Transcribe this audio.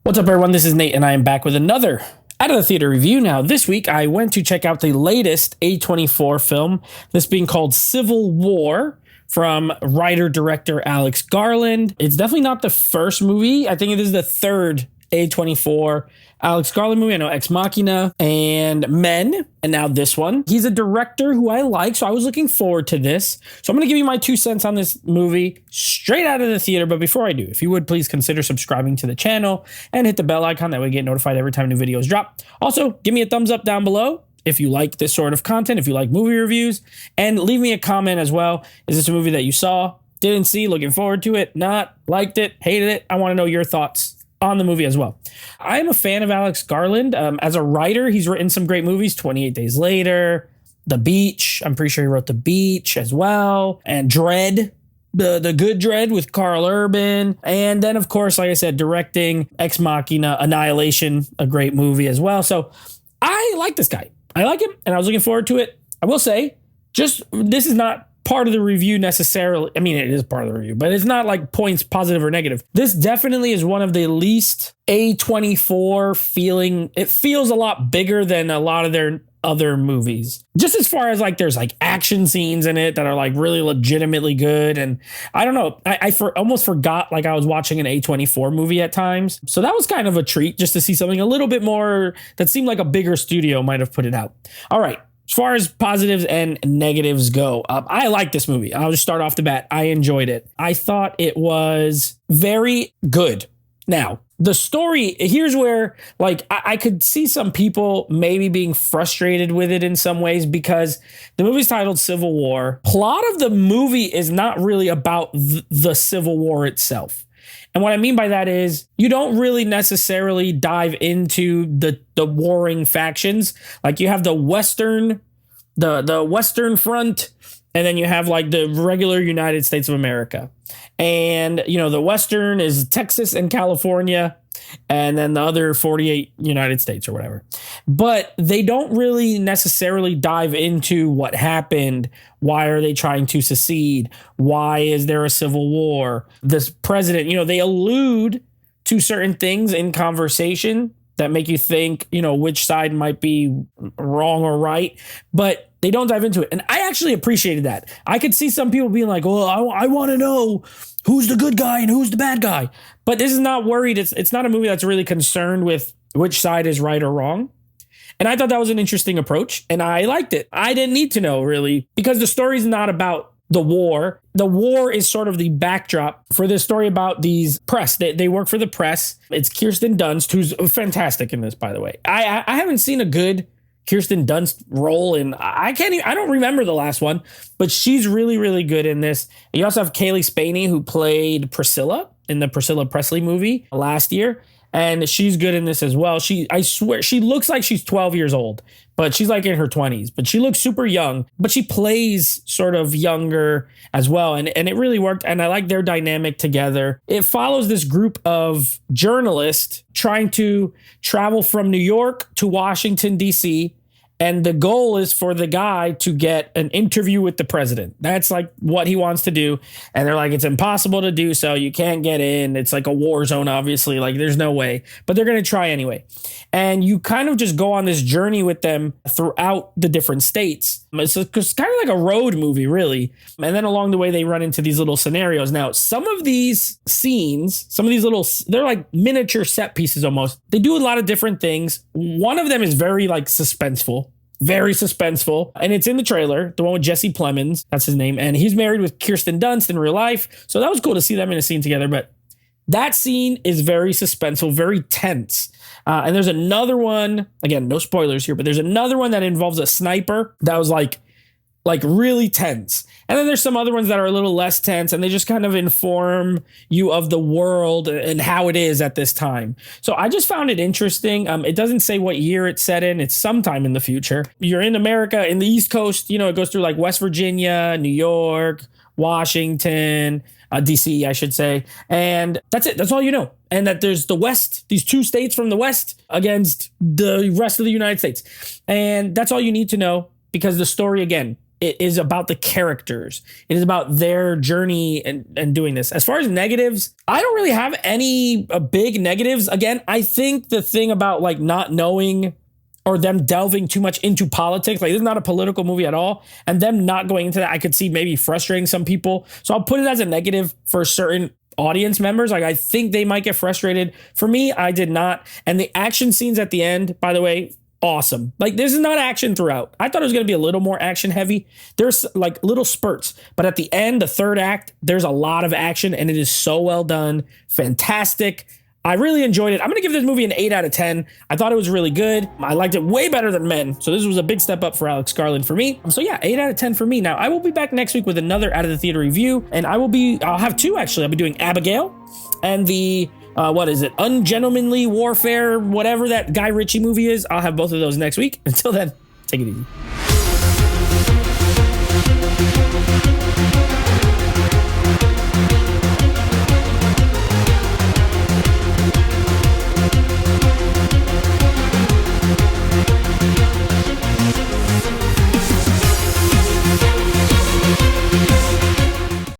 What's up, everyone? This is Nate, and I am back with another Out of the Theater review. Now, this week, I went to check out the latest A24 film, this being called Civil War, from writer-director Alex Garland. It's definitely not the first movie. I think it is the third A24 Alex Garland movie. I know Ex Machina and Men, and now this one. He's a director who I like, so I was looking forward to this. So I'm going to give you my 2 cents on this movie straight out of the theater. But before I do, if you would please consider subscribing to the channel and hit the bell icon. That way you get notified every time new videos drop. Also, give me a thumbs up down below if you like this sort of content, if you like movie reviews, and leave me a comment as well. Is this a movie that you saw, didn't see, looking forward to it, not, liked it, hated it? I want to know your thoughts on the movie as well. I am a fan of Alex Garland. As a writer, he's written some great movies, 28 Days Later, The Beach. I'm pretty sure he wrote The Beach as well. And Dread, the good Dread with Carl Urban. And then, of course, like I said, directing Ex Machina, Annihilation, a great movie as well. So I like this guy. I like him, and I was looking forward to it. I will say, this is not part of the review necessarily. I mean, it is part of the review, but it's not like points positive or negative. This definitely is one of the least A24 feeling. It feels a lot bigger than a lot of their other movies. Just as far as like there's like action scenes in it that are like really legitimately good. And I don't know, I almost forgot like I was watching an A24 movie at times. So that was kind of a treat just to see something a little bit more that seemed like a bigger studio might have put it out. All right. As far as positives and negatives go, I like this movie. I'll just start off the bat. I enjoyed it. I thought it was very good. Now, the story, here's where like I could see some people maybe being frustrated with it in some ways because the movie's titled Civil War. Plot of the movie is not really about the Civil War itself. And what I mean by that is you don't really necessarily dive into the warring factions. Like you have the Western Front, and then you have like the regular United States of America. And, you know, the Western is Texas and California, and then the other 48 United States or whatever. But they don't really necessarily dive into what happened. Why are they trying to secede? Why is there a civil war? This president, you know, they allude to certain things in conversation that make you think, you know, which side might be wrong or right, but they don't dive into it. And I actually appreciated that. I could see some people being like, well, I want to know who's the good guy and who's the bad guy. But this is not worried. It's not a movie that's really concerned with which side is right or wrong. And I thought that was an interesting approach, and I liked it. I didn't need to know, really, because the story's not about the war. The war is sort of the backdrop for this story about these press. They work for the press. It's Kirsten Dunst, who's fantastic in this, by the way. I haven't seen a good Kirsten Dunst role in, I don't remember the last one, but she's really, really good in this. And you also have Kaylee Spaney, who played Priscilla in the Priscilla Presley movie last year. And she's good in this as well. I swear, she looks like she's 12 years old, but she's like in her 20s. But she looks super young, but she plays sort of younger as well. And it really worked. And I like their dynamic together. It follows this group of journalists trying to travel from New York to Washington, D.C., and the goal is for the guy to get an interview with the president. That's like what he wants to do. And they're like, it's impossible to do so. You can't get in. It's like a war zone, obviously. Like there's no way. But they're going to try anyway. And you kind of just go on this journey with them throughout the different states. It's kind of like a road movie, really. And then along the way, they run into these little scenarios. Now, some of these scenes, they're like miniature set pieces almost. They do a lot of different things. One of them is very like suspenseful. Very suspenseful. And it's in the trailer, the one with Jesse Plemons, that's his name. And he's married with Kirsten Dunst in real life. So that was cool to see them in a scene together. But that scene is very suspenseful, very tense. And there's another one, again, no spoilers here, but there's another one that involves a sniper that was like really tense. And then there's some other ones that are a little less tense, and they just kind of inform you of the world and how it is at this time. So I just found it interesting. It doesn't say what year it's set in. It's sometime in the future. You're in America, in the East Coast, you know, it goes through like West Virginia, New York, Washington, DC, I should say. And that's it. That's all you know. And that there's the West, these 2 states from the West against the rest of the United States. And that's all you need to know, because the story, again, it is about the characters. It is about their journey and doing this. As far as negatives, I don't really have any big negatives. Again, I think the thing about like not knowing or them delving too much into politics, like this is not a political movie at all, and them not going into that, I could see maybe frustrating some people. So I'll put it as a negative for certain audience members. Like I think they might get frustrated. For me, I did not. And the action scenes at the end, by the way, awesome. Like this is not action throughout. I thought it was going to be a little more action heavy. There's like little spurts, but at the end, the third act, there's a lot of action and it is so well done. Fantastic. I really enjoyed it. I'm going to give this movie an 8 out of 10. I thought it was really good. I liked it way better than Men. So this was a big step up for Alex Garland for me. So yeah, 8 out of 10 for me. Now I will be back next week with another Out of the Theater review. And I'll have two actually. I'll be doing Abigail and the, what is it? Ungentlemanly Warfare, whatever that Guy Ritchie movie is. I'll have both of those next week. Until then, take it easy.